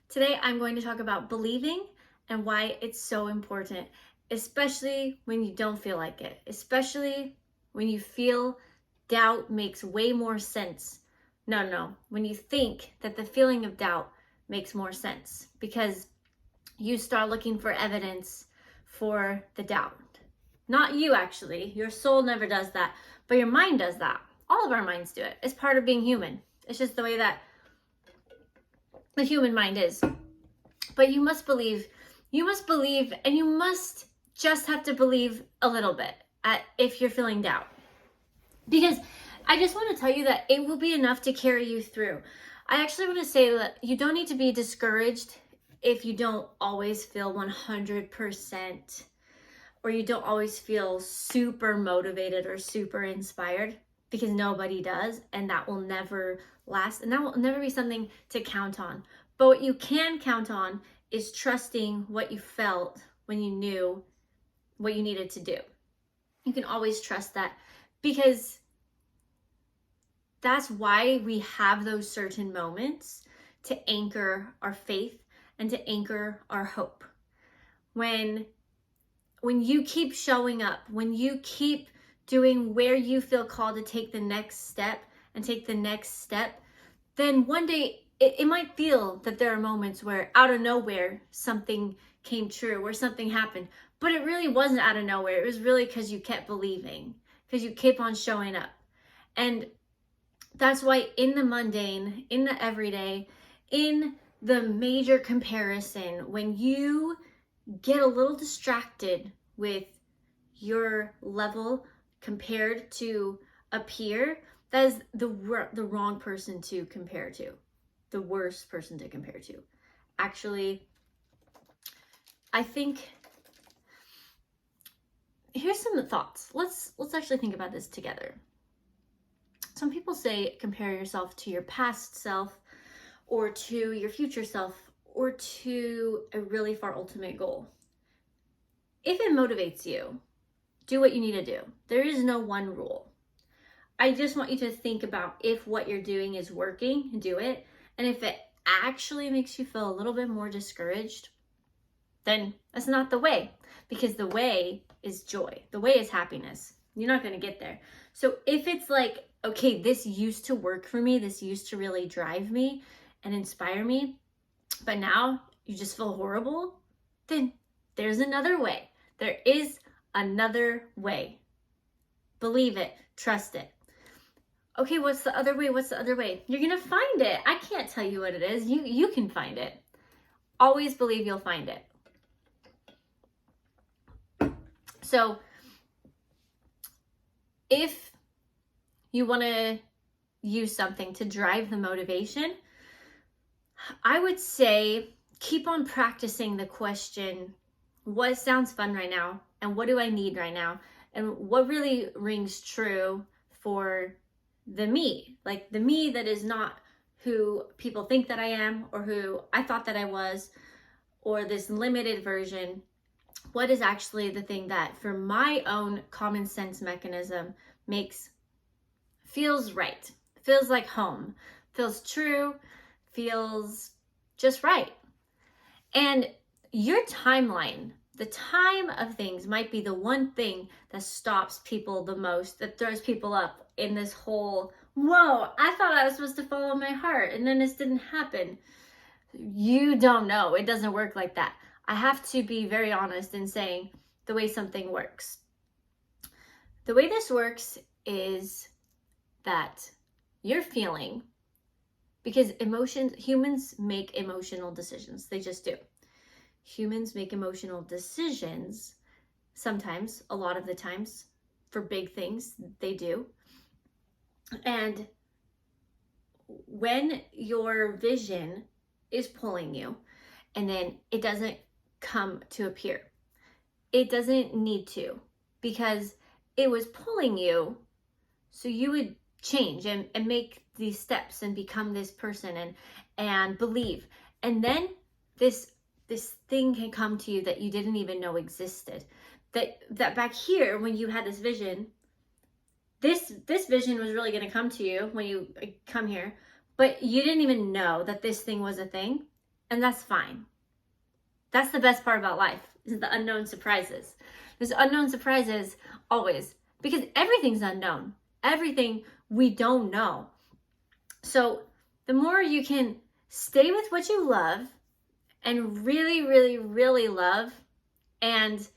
Today, I'm going to talk about believing and why it's so important, especially when you don't feel like it, especially when you feel doubt makes way more sense. No, when you think that the feeling of doubt makes more sense because you start looking for evidence for the doubt. Not you, actually. Your soul never does that, but your mind does that. All of our minds do it. It's part of being human. It's just the way that the human mind is. But you must believe, and you must just have to believe a little bit if you're feeling doubt. Because I just want to tell you that it will be enough to carry you through. I actually want to say that you don't need to be discouraged if you don't always feel 100% or you don't always feel super motivated or super inspired, because nobody does, and that will never last, and that will never be something to count on. But what you can count on is trusting what you felt when you knew what you needed to do. You can always trust that, because that's why we have those certain moments to anchor our faith and to anchor our hope. When you keep showing up, when you keep doing where you feel called to take the next step and take the next step, then one day it might feel that there are moments where out of nowhere something came true, where something happened, but it really wasn't out of nowhere. It was really because you kept believing, because you keep on showing up. And that's why in the mundane, in the everyday, in the major comparison, when you get a little distracted with your level compared to a peer, that is the wrong person to compare to, the worst person to compare to. Actually, I think here's some thoughts. Let's actually think about this together. Some people say compare yourself to your past self or to your future self or to a really far ultimate goal. If it motivates you, do what you need to do. There is no one rule. I just want you to think about if what you're doing is working, do it. And if it actually makes you feel a little bit more discouraged, then that's not the way, because the way is joy. The way is happiness. You're not going to get there. So if it's like, okay, this used to work for me, this used to really drive me and inspire me, but now you just feel horrible, then there's another way. There is another way. Believe it, trust it. Okay, what's the other way? What's the other way? You're going to find it. I can't tell you what it is. You can find it. Always believe you'll find it. So if you want to use something to drive the motivation, I would say keep on practicing the question, what sounds fun right now? And what do I need right now? And what really rings true for the me, like the me that is not who people think that I am or who I thought that I was, or this limited version. What is actually the thing that for my own common sense mechanism feels right, feels like home, feels true, feels just right. And your timeline, the time of things, might be the one thing that stops people the most, that throws people up in this whole, whoa, I thought I was supposed to follow my heart and then this didn't happen. You don't know. It doesn't work like that. I have to be very honest in saying the way something works. The way this works is that you're feeling, because humans make emotional decisions. They just do. Humans make emotional decisions sometimes, a lot of the times, for big things, they do. And when your vision is pulling you and then it doesn't come to appear, it doesn't need to, because it was pulling you so you would change and make these steps and become this person and believe. And then this thing can come to you that you didn't even know existed. That back here, when you had this vision, this vision was really going to come to you when you come here, but you didn't even know that this thing was a thing. And that's fine. That's the best part about life, is the unknown surprises. There's unknown surprises always, because everything's unknown. Everything we don't know. So the more you can stay with what you love and really, really, really love, and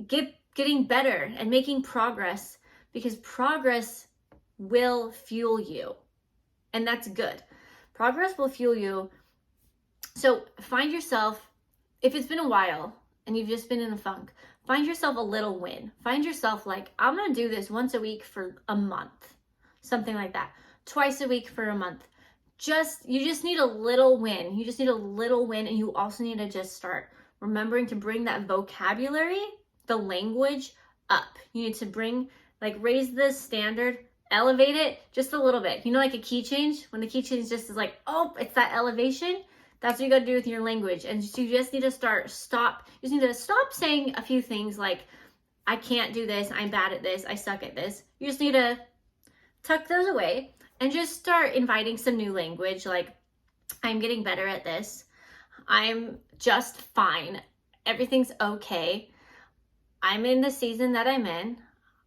getting better and making progress, because progress will fuel you. And that's good. Progress will fuel you. So find yourself, if it's been a while and you've just been in a funk, find yourself a little win. Find yourself like, I'm going to do this once a week for a month. Something like that. Twice a week for a month. You just need a little win. You just need a little win, and you also need to just start remembering to bring that vocabulary, the language up. You need to raise the standard, elevate it just a little bit. You know, like a key change, when the key change just is like, oh, it's that elevation. That's what you got to do with your language. And you just need to stop saying a few things like, I can't do this, I'm bad at this, I suck at this. You just need to tuck those away and just start inviting some new language, like, I'm getting better at this. I'm just fine. Everything's okay. I'm in the season that I'm in.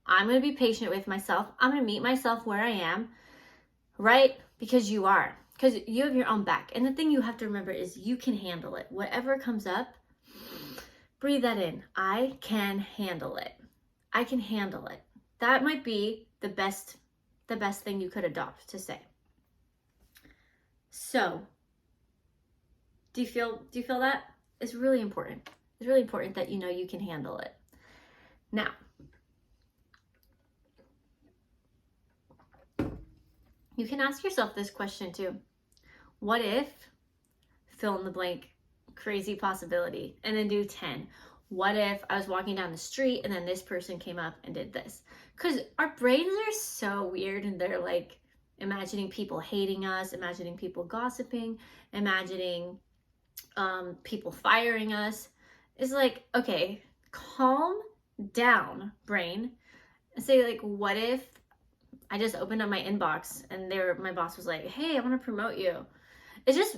I'm going to be patient with myself. I'm going to meet myself where I am, right? Because you are. Because you have your own back. And the thing you have to remember is you can handle it. Whatever comes up, breathe that in. I can handle it. I can handle it. That might be the best thing you could adopt to say. So, do you feel that? It's really important. It's really important that you know you can handle it. Now, you can ask yourself this question too. What if, fill in the blank, crazy possibility, and then do 10. What if I was walking down the street and then this person came up and did this? Because our brains are so weird, and they're like imagining people hating us, imagining people gossiping, imagining people firing us. It's like, okay, calm down, brain, and say like, what if I just opened up my inbox and my boss was like, hey, I want to promote you. It's just,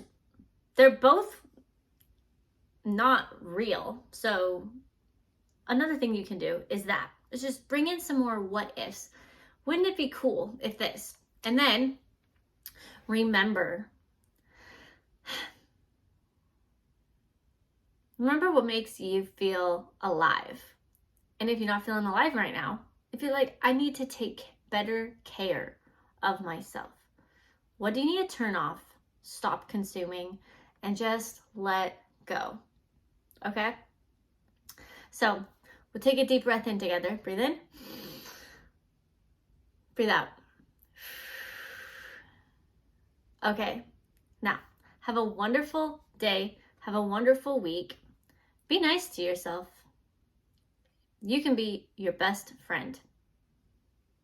they're both not real. So another thing you can do is just bring in some more what ifs. Wouldn't it be cool if this? And then remember what makes you feel alive. And if you're not feeling alive right now, if you're like, I need to take better care of myself, what do you need to turn off, stop consuming, and just let go? Okay? So we'll take a deep breath in together. Breathe in. Breathe out. Okay. Now, have a wonderful day. Have a wonderful week. Be nice to yourself. You can be your best friend.